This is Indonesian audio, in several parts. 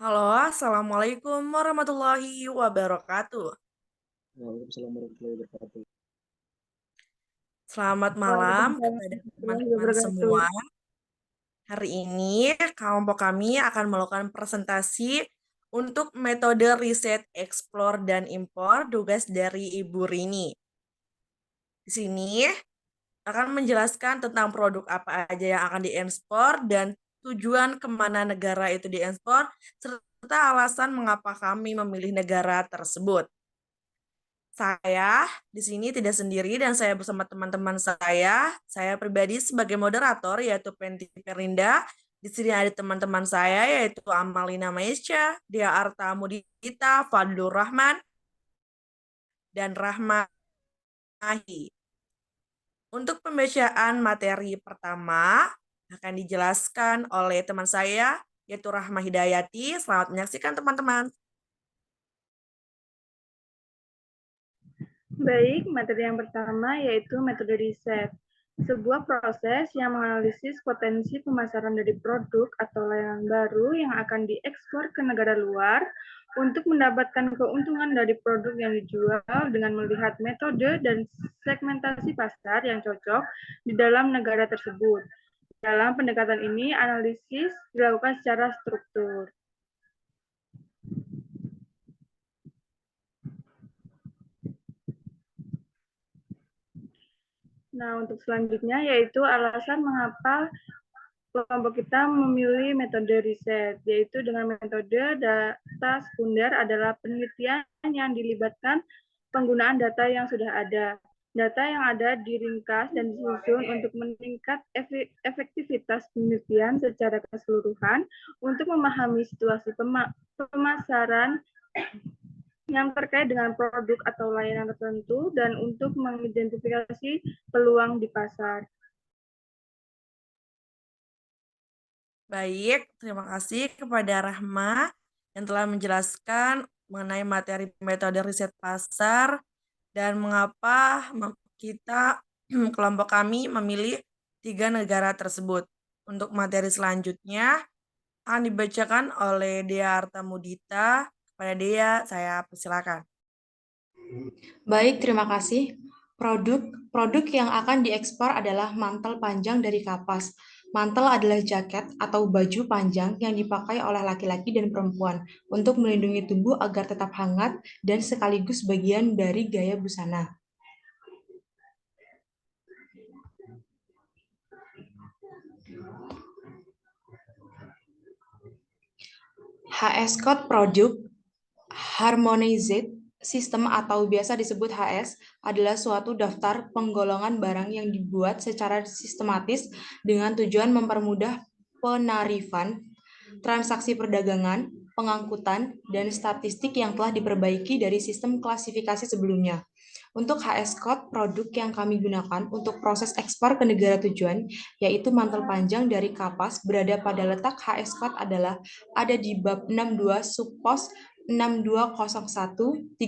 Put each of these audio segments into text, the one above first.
Halo, Assalamualaikum warahmatullahi wabarakatuh. Waalaikumsalam warahmatullahi wabarakatuh. Selamat malam Waalaikumsalam kepada warahmatullahi teman-teman wabarakatuh. semua. Hari ini kelompok kami akan melakukan presentasi untuk metode riset ekspor dan impor tugas dari Ibu Rini. Di sini akan menjelaskan tentang produk apa aja yang akan diekspor dan tujuan kemana negara itu diekspor, serta alasan mengapa kami memilih negara tersebut. Saya di sini tidak sendiri dan saya bersama teman-teman saya. Saya pribadi sebagai moderator yaitu Penti Perlinda. Di sini ada teman-teman saya yaitu Amalina Maisha, Dia Arta Mudita, Fadlur Rahman, dan Rahmahi. Untuk pembacaan materi pertama akan dijelaskan oleh teman saya yaitu Rahma Hidayati. Selamat menyaksikan teman-teman. Baik, materi yang pertama yaitu metode riset. Sebuah proses yang menganalisis potensi pemasaran dari produk atau layanan baru yang akan diekspor ke negara luar untuk mendapatkan keuntungan dari produk yang dijual dengan melihat metode dan segmentasi pasar yang cocok di dalam negara tersebut. Dalam pendekatan ini, analisis dilakukan secara struktur. Nah, untuk selanjutnya yaitu alasan mengapa kelompok kita memilih metode riset, yaitu dengan metode data sekunder adalah penelitian yang dilibatkan penggunaan data yang sudah ada. Data yang ada diringkas dan disusun untuk meningkat efektivitas penelitian secara keseluruhan untuk memahami situasi pemasaran yang terkait dengan produk atau layanan tertentu dan untuk mengidentifikasi peluang di pasar. Baik, terima kasih kepada Rahma yang telah menjelaskan mengenai materi metode riset pasar dan mengapa kita kelompok kami memilih 3 negara tersebut. Untuk materi selanjutnya akan dibacakan oleh Dea Arta Mudita. Kepada Dea, saya persilakan. Baik, terima kasih. Produk yang akan diekspor adalah mantel panjang dari kapas. Mantel adalah jaket atau baju panjang yang dipakai oleh laki-laki dan perempuan untuk melindungi tubuh agar tetap hangat dan sekaligus bagian dari gaya busana. HS Code produk Harmonized System atau biasa disebut HS adalah suatu daftar penggolongan barang yang dibuat secara sistematis dengan tujuan mempermudah penarifan, transaksi perdagangan, pengangkutan, dan statistik yang telah diperbaiki dari sistem klasifikasi sebelumnya. Untuk HS Code, produk yang kami gunakan untuk proses ekspor ke negara tujuan, yaitu mantel panjang dari kapas, berada pada letak HS Code adalah ada di bab 62 subpos 6201-3010.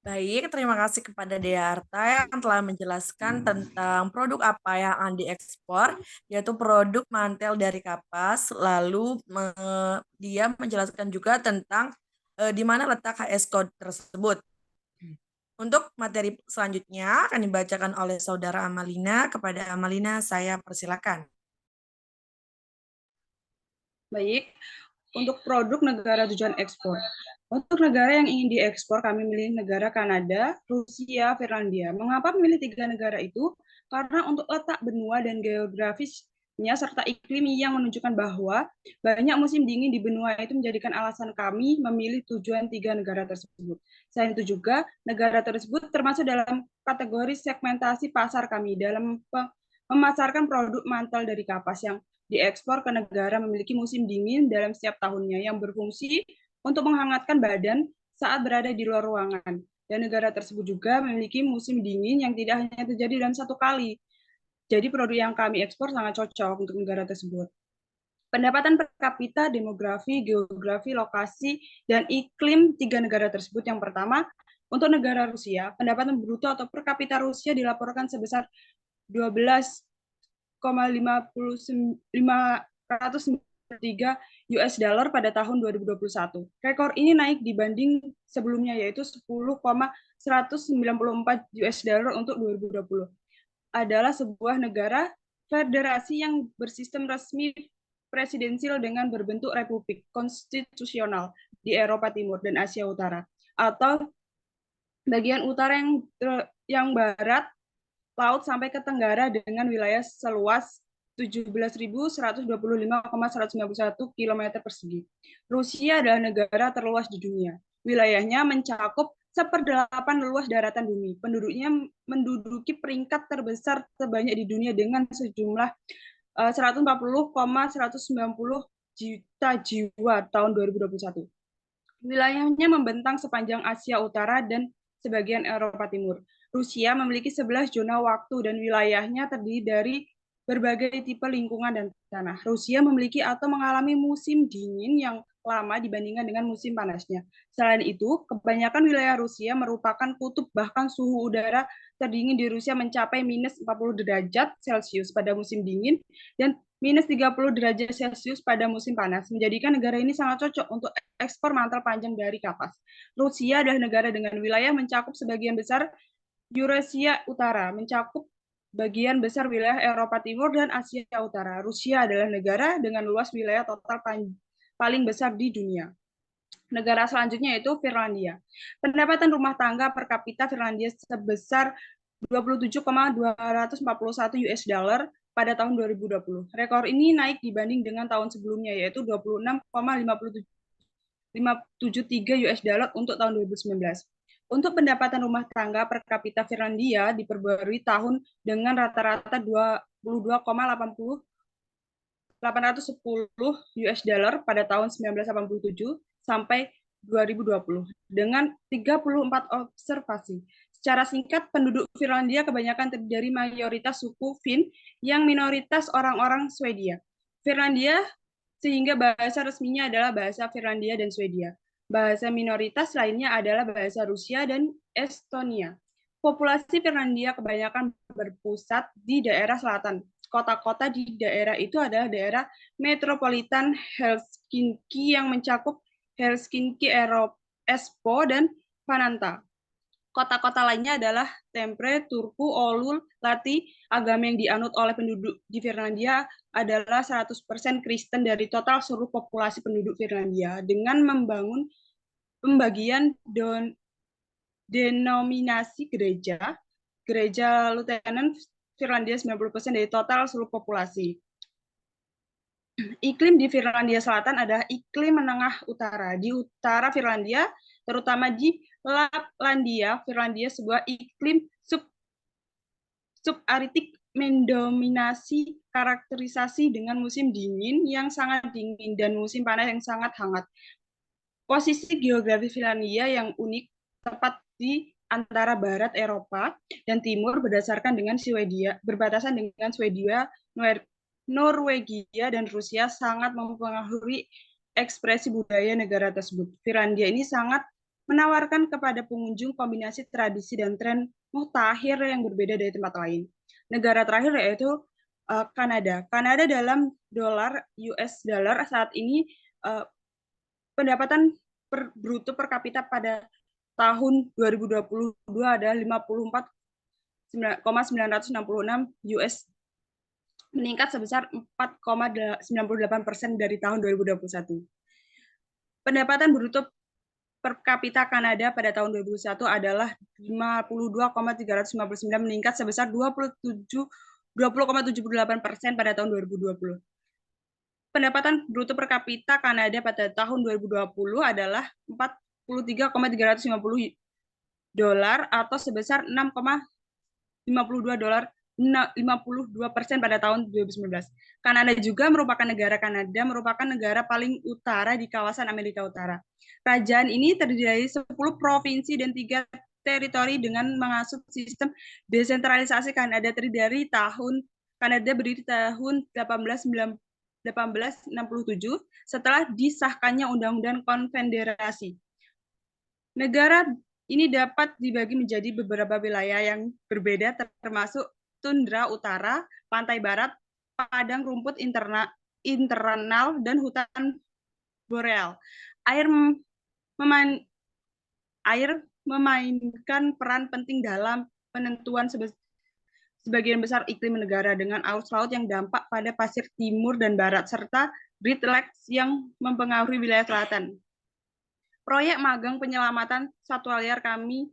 Baik, terima kasih kepada Dea Arta yang telah menjelaskan tentang produk apa yang akan diekspor, yaitu produk mantel dari kapas. Lalu dia menjelaskan juga tentang di mana letak HS code tersebut. Untuk materi selanjutnya akan dibacakan oleh Saudara Amalina. Kepada Amalina, saya persilakan. Baik, untuk produk negara tujuan ekspor. Untuk negara yang ingin diekspor, kami memilih negara Kanada, Rusia, Finlandia. Mengapa memilih 3 negara itu? Karena untuk letak benua dan geografisnya serta iklim yang menunjukkan bahwa banyak musim dingin di benua itu menjadikan alasan kami memilih tujuan 3 negara tersebut. Selain itu juga, negara tersebut termasuk dalam kategori segmentasi pasar kami dalam memasarkan produk mantel dari kapas yang diekspor ke negara memiliki musim dingin dalam setiap tahunnya yang berfungsi untuk menghangatkan badan saat berada di luar ruangan. Dan negara tersebut juga memiliki musim dingin yang tidak hanya terjadi dalam satu kali. Jadi produk yang kami ekspor sangat cocok untuk negara tersebut. Pendapatan per kapita, demografi, geografi, lokasi, dan iklim 3 negara tersebut. Yang pertama, untuk negara Rusia, pendapatan bruto atau per kapita Rusia dilaporkan sebesar 12,55 US dollar pada tahun 2021. Rekor ini naik dibanding sebelumnya, yaitu 10,194 US dollar untuk 2020. Adalah sebuah negara federasi yang bersistem resmi presidensial dengan berbentuk republik konstitusional di Eropa Timur dan Asia Utara, atau bagian utara yang barat laut sampai ke tenggara dengan wilayah seluas 17.125,191 km persegi. Rusia adalah negara terluas di dunia. Wilayahnya mencakup 1/8 luas daratan bumi. Penduduknya menduduki peringkat terbesar terbanyak di dunia dengan sejumlah 140,190 juta jiwa tahun 2021. Wilayahnya membentang sepanjang Asia Utara dan sebagian Eropa Timur. Rusia memiliki 11 zona waktu dan wilayahnya terdiri dari berbagai tipe lingkungan dan tanah. Rusia memiliki atau mengalami musim dingin yang lama dibandingkan dengan musim panasnya. Selain itu, kebanyakan wilayah Rusia merupakan kutub, bahkan suhu udara terdingin di Rusia mencapai minus 40 derajat Celcius pada musim dingin dan minus 30 derajat Celcius pada musim panas, menjadikan negara ini sangat cocok untuk ekspor mantel panjang dari kapas. Rusia adalah negara dengan wilayah mencakup sebagian besar Eurasia Utara, mencakup bagian besar wilayah Eropa Timur dan Asia Utara. Rusia adalah negara dengan luas wilayah total paling besar di dunia. Negara selanjutnya yaitu Finlandia. Pendapatan rumah tangga per kapita Finlandia sebesar 27,241 US dollar pada tahun 2020. Rekor ini naik dibanding dengan tahun sebelumnya, yaitu 26,573 US dollar untuk tahun 2019. Untuk pendapatan rumah tangga per kapita Finlandia diperbarui tahun dengan rata-rata 22,810 US dollar pada tahun 1987 sampai 2020 dengan 34 observasi. Secara singkat, penduduk Finlandia kebanyakan terdiri dari mayoritas suku Finn yang minoritas orang-orang Swedia. Finlandia sehingga bahasa resminya adalah bahasa Finlandia dan Swedia. Bahasa minoritas lainnya adalah bahasa Rusia dan Estonia. Populasi Finlandia kebanyakan berpusat di daerah selatan. Kota-kota di daerah itu adalah daerah metropolitan Helsinki yang mencakup Helsinki, Espoo, dan Vantaa. Kota-kota lainnya adalah Tampere, Turku, Oulu, Lahti. Agama yang dianut oleh penduduk di Finlandia adalah 100% Kristen dari total seluruh populasi penduduk Finlandia dengan membangun pembagian denominasi gereja Lutheran Finlandia 90% dari total seluruh populasi. Iklim di Finlandia Selatan adalah iklim menengah utara. Di utara Finlandia, terutama di Laplandia, Finlandia sebuah iklim subarktik mendominasi karakterisasi dengan musim dingin yang sangat dingin dan musim panas yang sangat hangat. Posisi geografi Finlandia yang unik tepat di antara barat Eropa dan timur berbatasan dengan Swedia, Norwegia, dan Rusia sangat mempengaruhi ekspresi budaya negara tersebut. Finlandia ini sangat menawarkan kepada pengunjung kombinasi tradisi dan tren mutakhir yang berbeda dari tempat lain. Negara terakhir yaitu Kanada. Kanada dalam dolar US dollar saat ini pendapatan bruto per kapita pada tahun 2022 adalah 54,966 US, meningkat sebesar 4,98% dari tahun 2021. Pendapatan bruto per kapita Kanada pada tahun 2021 adalah 52,359, meningkat sebesar 20,78% pada tahun 2020. Pendapatan bruto per kapita Kanada pada tahun 2020 adalah 43,350 dolar atau sebesar 6,52% pada tahun 2019. Kanada juga merupakan negara paling utara di kawasan Amerika Utara. Kerajaan ini terdiri dari 10 provinsi dan 3 teritori dengan mengasuh sistem desentralisasi. Kanada berdiri tahun 1867 setelah disahkannya Undang-Undang Konfederasi. Negara ini dapat dibagi menjadi beberapa wilayah yang berbeda, termasuk tundra utara, pantai barat, padang rumput internal, dan hutan boreal. Air memainkan peran penting dalam penentuan sebagian besar iklim negara, dengan arus laut yang dampak pada pasir timur dan barat, serta Great Lakes yang mempengaruhi wilayah selatan. Proyek magang penyelamatan satwa liar kami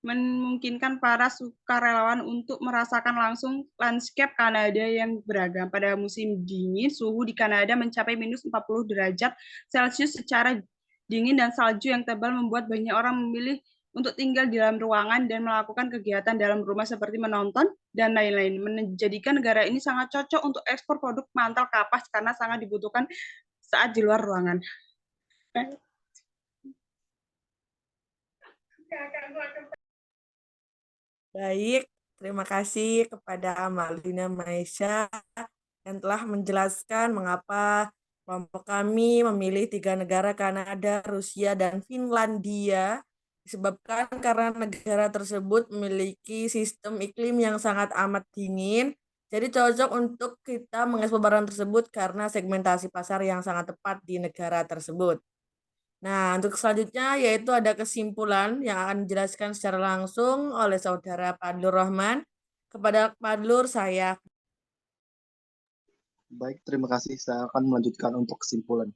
memungkinkan para sukarelawan untuk merasakan langsung landscape Kanada yang beragam. Pada musim dingin, suhu di Kanada mencapai minus 40 derajat Celcius secara dingin, dan salju yang tebal membuat banyak orang memilih untuk tinggal di dalam ruangan dan melakukan kegiatan dalam rumah seperti menonton dan lain-lain, menjadikan negara ini sangat cocok untuk ekspor produk mantel kapas karena sangat dibutuhkan saat di luar ruangan. Baik, terima kasih kepada Amalina Maisha yang telah menjelaskan mengapa kelompok kami memilih 3 negara Kanada, Rusia, dan Finlandia. Disebabkan karena negara tersebut memiliki sistem iklim yang sangat amat dingin, jadi cocok untuk kita mengekspor barang tersebut karena segmentasi pasar yang sangat tepat di negara tersebut. Nah, untuk selanjutnya yaitu ada kesimpulan yang akan dijelaskan secara langsung oleh Saudara Fadlur Rahman. Kepada Fadlur, saya. Baik, terima kasih. Saya akan melanjutkan untuk kesimpulan.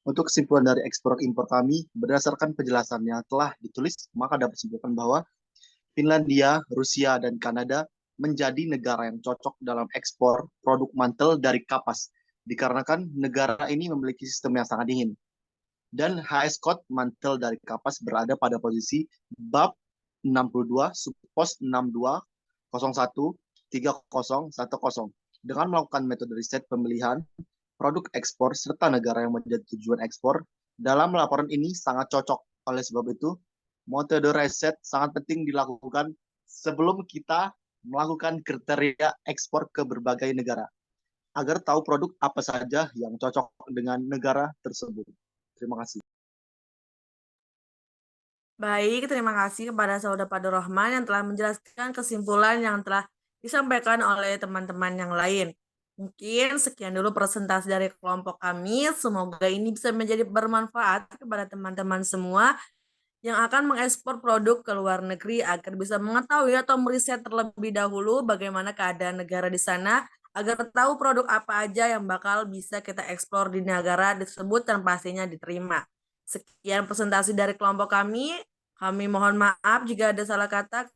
Untuk kesimpulan dari ekspor-impor kami, berdasarkan penjelasan yang telah ditulis, maka dapat disimpulkan bahwa Finlandia, Rusia, dan Kanada menjadi negara yang cocok dalam ekspor produk mantel dari kapas, dikarenakan negara ini memiliki sistem yang sangat dingin. Dan HS Code mantel dari kapas berada pada posisi bab 62 subpos 6201 3010 dengan melakukan metode riset pemilihan produk ekspor serta negara yang menjadi tujuan ekspor. Dalam laporan ini sangat cocok. Oleh sebab itu, metode riset sangat penting dilakukan sebelum kita melakukan kriteria ekspor ke berbagai negara agar tahu produk apa saja yang cocok dengan negara tersebut. Terima kasih. Baik, terima kasih kepada Saudara Fadlur Rahman yang telah menjelaskan kesimpulan yang telah disampaikan oleh teman-teman yang lain. Mungkin sekian dulu presentasi dari kelompok kami. Semoga ini bisa menjadi bermanfaat kepada teman-teman semua yang akan mengekspor produk ke luar negeri agar bisa mengetahui atau meriset terlebih dahulu bagaimana keadaan negara di sana agar tahu produk apa aja yang bakal bisa kita ekspor di negara tersebut dan pastinya diterima. Sekian presentasi dari kelompok kami. Kami mohon maaf jika ada salah kata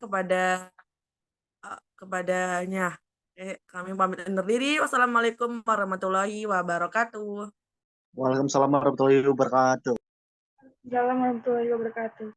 kepadanya. Kami pamit undur diri. Wassalamualaikum warahmatullahi wabarakatuh. Waalaikumsalam warahmatullahi wabarakatuh. Assalamualaikum warahmatullahi wabarakatuh.